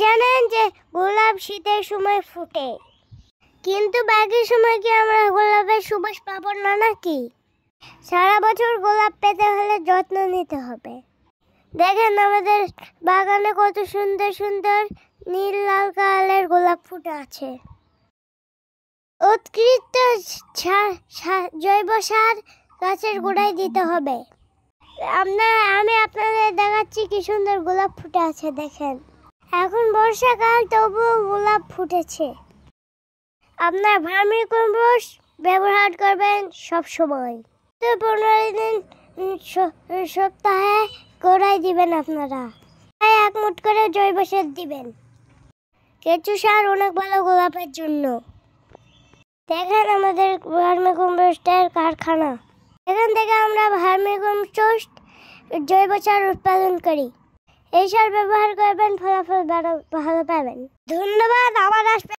জানেন যে গোলাপ শীতের সময় ফোটে, কিন্তু বাকি সময় কি আমরা গোলাপের সুবাস পাবো না নাকি? সারা বছর গোলাপ পেতে হলে যত্ন নিতে হবে। দেখেন আমাদের বাগানে কত সুন্দর সুন্দর নীল লাল কালারের গোলাপ ফুটে আছে। উৎকৃষ্ট জৈব সার গাছের গোড়ায় দিতে হবে। আমি আপনাদের দেখাচ্ছি কি সুন্দর গোলাপ ফুটে আছে। দেখেন এখন বর্ষাকাল, তবুও গোলাপ ফুটেছে। আপনার ভার্মি কম্পোস্ট ব্যবহার করবেন সব সময়। 15 দিন সপ্তাহে গোড়ায় দিবেন আপনারা। 1 মুঠ করে জৈব সার দিবেন। কেঁচু সার অনেক ভালো গোলাপের জন্য। দেখেন আমাদের ভার্মি কম্পোস্টের কারখানা। এখান থেকে আমরা ভার্মি কম্পোস্ট জৈব সার উৎপাদন করি। এই সার ব্যবহার করবেন, ফলাফল ভালো পাবেন। ধন্যবাদ।